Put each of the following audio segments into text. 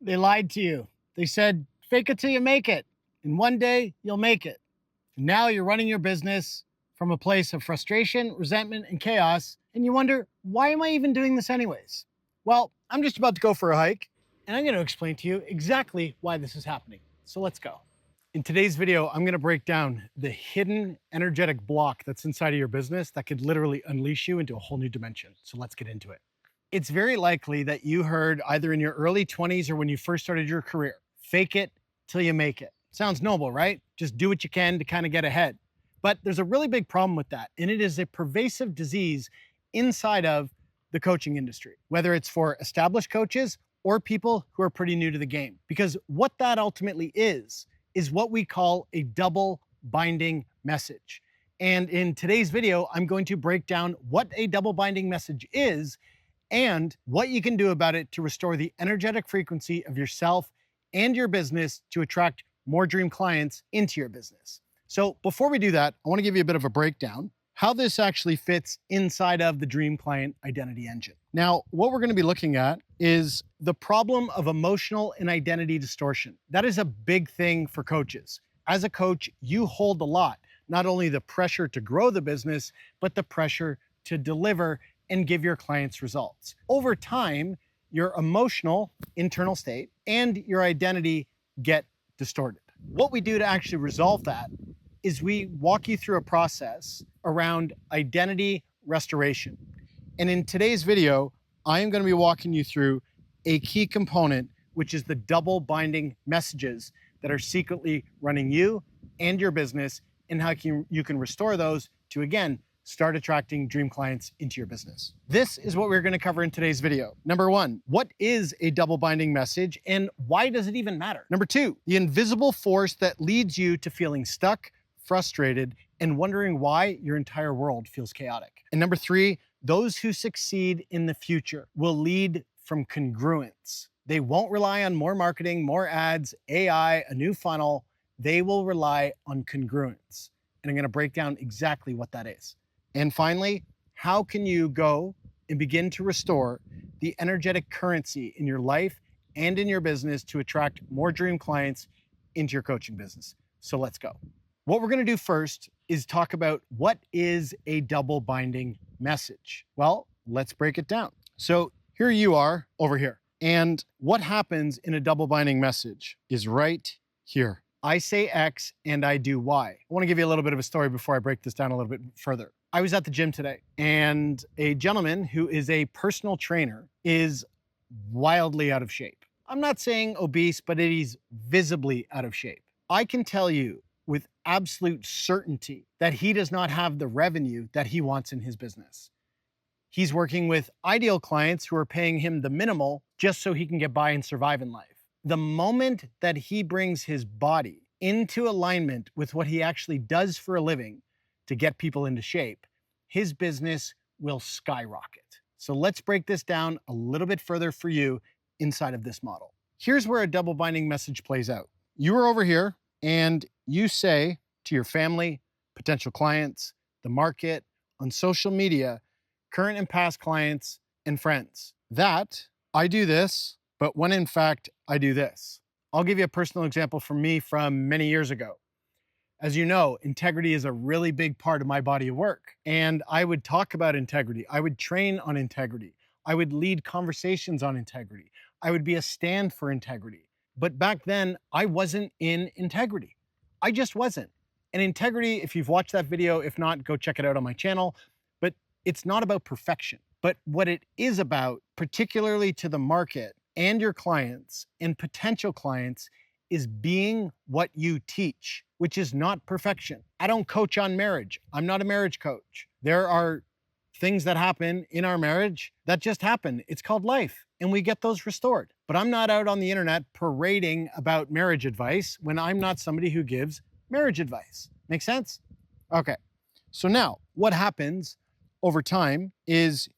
They lied to you. They said, fake it till you make it. And one day you'll make it. And now you're running your business from a place of frustration, resentment, and chaos. And you wonder, why am I even doing this anyways? Well, I'm just about to go for a hike, and I'm going to explain to you exactly why this is happening. So let's go. In today's video, I'm going to break down the hidden energetic block that's inside of your business that could literally unleash you into a whole new dimension. So let's get into it. It's very likely that you heard either in your early 20s or when you first started your career, fake it till you make it. Sounds noble, right? Just do what you can to kind of get ahead. But there's a really big problem with that, and it is a pervasive disease inside of the coaching industry, whether it's for established coaches or people who are pretty new to the game. Because what that ultimately is what we call a double binding message. And in today's video, I'm going to break down what a double binding message is and what you can do about it to restore the energetic frequency of yourself and your business to attract more dream clients into your business. So before we do that, I want to give you a bit of a breakdown how this actually fits inside of the Dream Client Identity Engine. Now, what we're going to be looking at is the problem of emotional and identity distortion. That is a big thing for coaches. As a coach, you hold a lot, not only the pressure to grow the business, but the pressure to deliver and give your clients results. Over time, your emotional internal state and your identity get distorted. What we do to actually resolve that is we walk you through a process around identity restoration. And in today's video, I am going to be walking you through a key component, which is the double binding messages that are secretly running you and your business, and how you can restore those to, again, start attracting dream clients into your business. This is what we're going to cover in today's video. Number one, what is a double binding message and why does it even matter? Number two, the invisible force that leads you to feeling stuck, frustrated, and wondering why your entire world feels chaotic. And number three, those who succeed in the future will lead from congruence. They won't rely on more marketing, more ads, AI, a new funnel. They will rely on congruence. And I'm going to break down exactly what that is. And finally, how can you go and begin to restore the energetic currency in your life and in your business to attract more dream clients into your coaching business? So let's go. What we're going to do first is talk about what is a double binding message. Well, let's break it down. So here you are over here. And what happens in a double binding message is right here. I say X and I do Y. I want to give you a little bit of a story before I break this down a little bit further. I was at the gym today, and a gentleman who is a personal trainer is wildly out of shape. I'm not saying obese, but he's visibly out of shape. I can tell you with absolute certainty that he does not have the revenue that he wants in his business. He's working with ideal clients who are paying him the minimal just so he can get by and survive in life. The moment that he brings his body into alignment with what he actually does for a living to get people into shape, his business will skyrocket. So let's break this down a little bit further for you inside of this model. Here's where a double binding message plays out. You are over here and you say to your family, potential clients, the market, on social media, current and past clients and friends, that I do this, but when in fact I do this. I'll give you a personal example from me from many years ago. As you know, integrity is a really big part of my body of work. And I would talk about integrity. I would train on integrity. I would lead conversations on integrity. I would be a stand for integrity. But back then, I wasn't in integrity. I just wasn't. And integrity, if you've watched that video, if not, go check it out on my channel. But it's not about perfection. But what it is about, particularly to the market and your clients and potential clients, is being what you teach, which is not perfection. I don't coach on marriage. I'm not a marriage coach. There are things that happen in our marriage that just happen. It's called life, and we get those restored. But I'm not out on the internet parading about marriage advice when I'm not somebody who gives marriage advice. Make sense? Okay. So now what happens over time is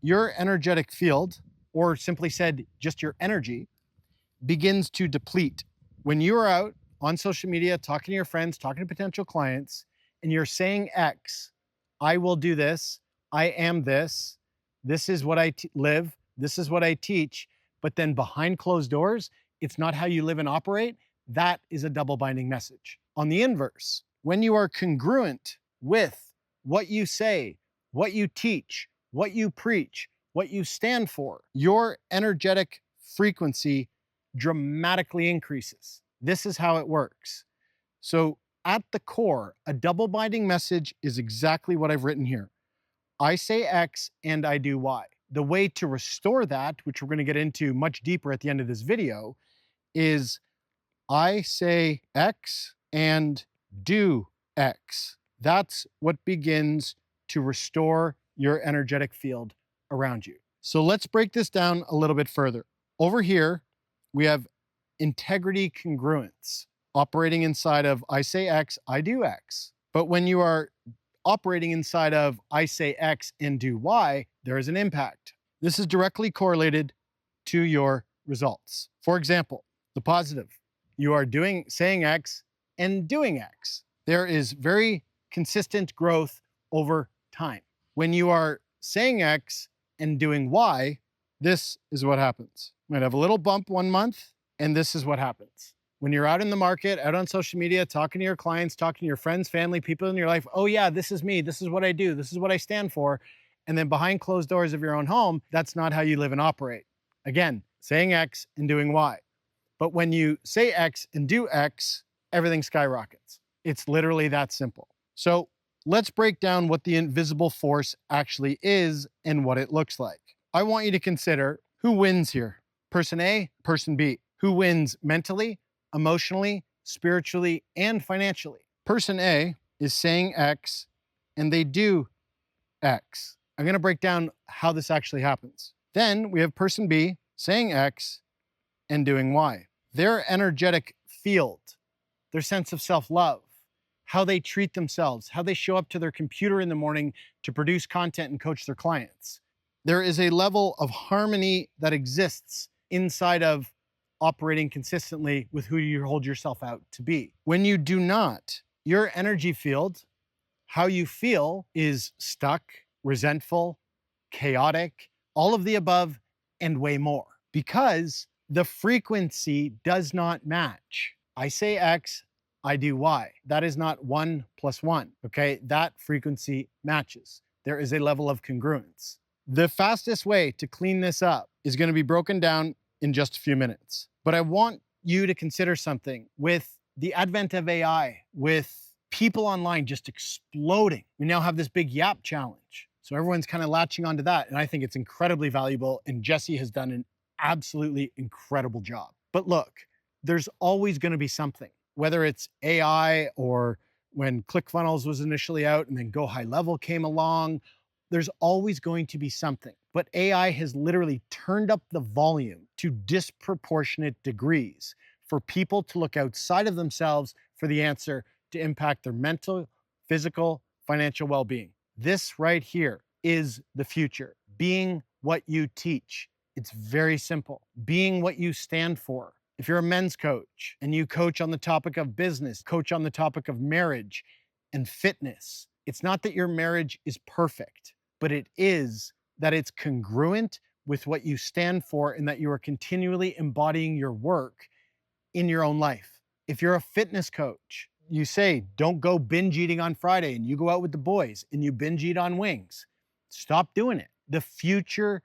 your energetic field, or simply said, just your energy, begins to deplete. When you are out on social media, talking to your friends, talking to potential clients, and you're saying X, I will do this, I am this, this is what I live, this is what I teach, but then behind closed doors, it's not how you live and operate, that is a double binding message. On the inverse, when you are congruent with what you say, what you teach, what you preach, what you stand for, your energetic frequency dramatically increases. This is how it works. So at the core, a double binding message is exactly what I've written here. I say X and I do Y. The way to restore that, which we're going to get into much deeper at the end of this video, is I say X and do X. That's what begins to restore your energetic field around you. So let's break this down a little bit further. Over here, we have integrity congruence operating inside of I say X, I do X. But when you are operating inside of I say X and do Y, there is an impact. This is directly correlated to your results. For example, the positive, you are saying X and doing X. There is very consistent growth over time. When you are saying X and doing Y, this is what happens. You might have a little bump one month, and this is what happens. When you're out in the market, out on social media, talking to your clients, talking to your friends, family, people in your life, oh yeah, this is me, this is what I do, this is what I stand for. And then behind closed doors of your own home, that's not how you live and operate. Again, saying X and doing Y. But when you say X and do X, everything skyrockets. It's literally that simple. So let's break down what the invisible force actually is and what it looks like. I want you to consider who wins here. Person A, person B. Who wins mentally, emotionally, spiritually, and financially? Person A is saying X and they do X. I'm going to break down how this actually happens. Then we have person B saying X and doing Y. Their energetic field, their sense of self-love, how they treat themselves, how they show up to their computer in the morning to produce content and coach their clients. There is a level of harmony that exists inside of operating consistently with who you hold yourself out to be. When you do not, your energy field, how you feel, is stuck, resentful, chaotic, all of the above and way more, because the frequency does not match. I say X, I do Y. That is not 1 + 1, okay? That frequency matches. There is a level of congruence. The fastest way to clean this up is going to be broken down in just a few minutes. But I want you to consider something. With the advent of AI, with people online just exploding, we now have this big Yap challenge. So everyone's kind of latching onto that. And I think it's incredibly valuable. And Jesse has done an absolutely incredible job. But look, there's always going to be something, whether it's AI or when ClickFunnels was initially out and then Go High Level came along, there's always going to be something. But AI has literally turned up the volume to disproportionate degrees for people to look outside of themselves for the answer to impact their mental, physical, financial well-being. This right here is the future. Being what you teach. It's very simple. Being what you stand for. If you're a men's coach and you coach on the topic of business, coach on the topic of marriage and fitness, it's not that your marriage is perfect, but it is that it's congruent with what you stand for and that you are continually embodying your work in your own life. If you're a fitness coach, you say, don't go binge eating on Friday and you go out with the boys and you binge eat on wings. Stop doing it. The future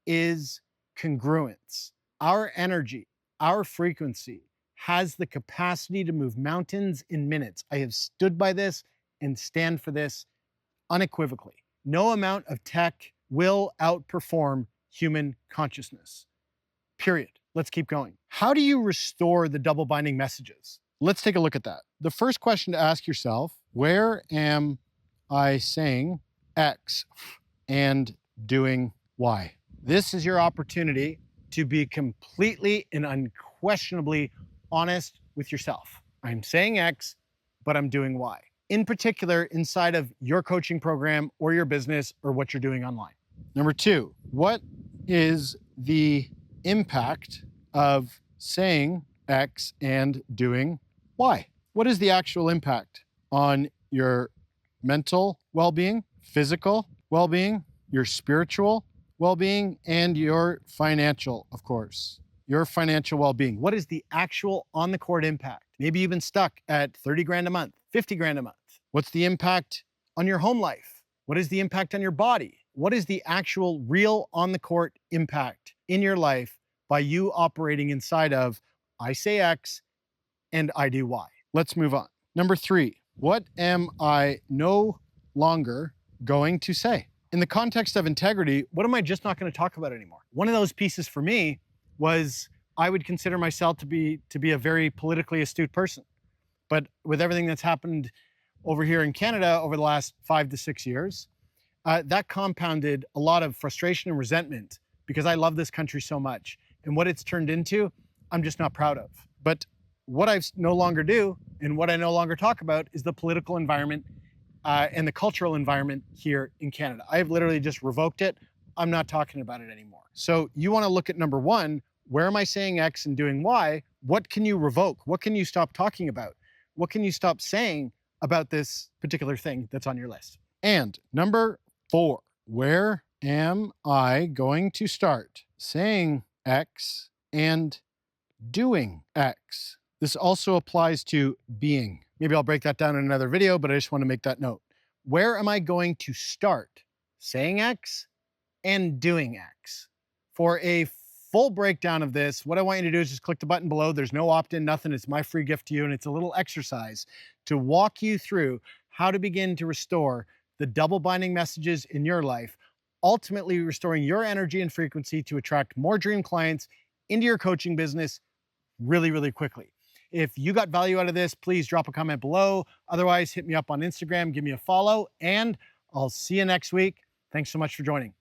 is congruence. Our energy, our frequency has the capacity to move mountains in minutes. I have stood by this and stand for this unequivocally. No amount of tech will outperform human consciousness. Period. Let's keep going. How do you restore the double binding messages? Let's take a look at that. The first question to ask yourself, where am I saying X and doing Y? This is your opportunity to be completely and unquestionably honest with yourself. I'm saying X, but I'm doing Y. In particular, inside of your coaching program or your business or what you're doing online. Number two, what is the impact of saying X and doing Y? What is the actual impact on your mental well-being, physical well-being, your spiritual well-being, and your financial, of course? your financial well-being? What is the actual on-the-court impact? Maybe you've been stuck at 30 grand a month, 50 grand a month. What's the impact on your home life? What is the impact on your body? What is the actual real on-the-court impact in your life by you operating inside of I say X and I do Y? Let's move on. Number 3, what am I no longer going to say? In the context of integrity, what am I just not going to talk about anymore? One of those pieces for me was I would consider myself to be a very politically astute person. But with everything that's happened over here in Canada over the last 5 to 6 years, that compounded a lot of frustration and resentment because I love this country so much. And what it's turned into, I'm just not proud of. But what I no longer do and what I no longer talk about is the political environment and the cultural environment here in Canada. I have literally just revoked it. I'm not talking about it anymore. So you want to look at number 1, where am I saying X and doing Y? What can you revoke? What can you stop talking about? What can you stop saying about this particular thing that's on your list? And number 4, where am I going to start saying X and doing X? This also applies to being. Maybe I'll break that down in another video, but I just want to make that note. Where am I going to start saying X and doing X? For a full breakdown of this, what I want you to do is just click the button below. There's no opt-in, nothing. It's my free gift to you, and it's a little exercise to walk you through how to begin to restore the double binding messages in your life, ultimately restoring your energy and frequency to attract more dream clients into your coaching business really, really quickly. If you got value out of this, please drop a comment below. Otherwise, hit me up on Instagram, give me a follow, and I'll see you next week. Thanks so much for joining.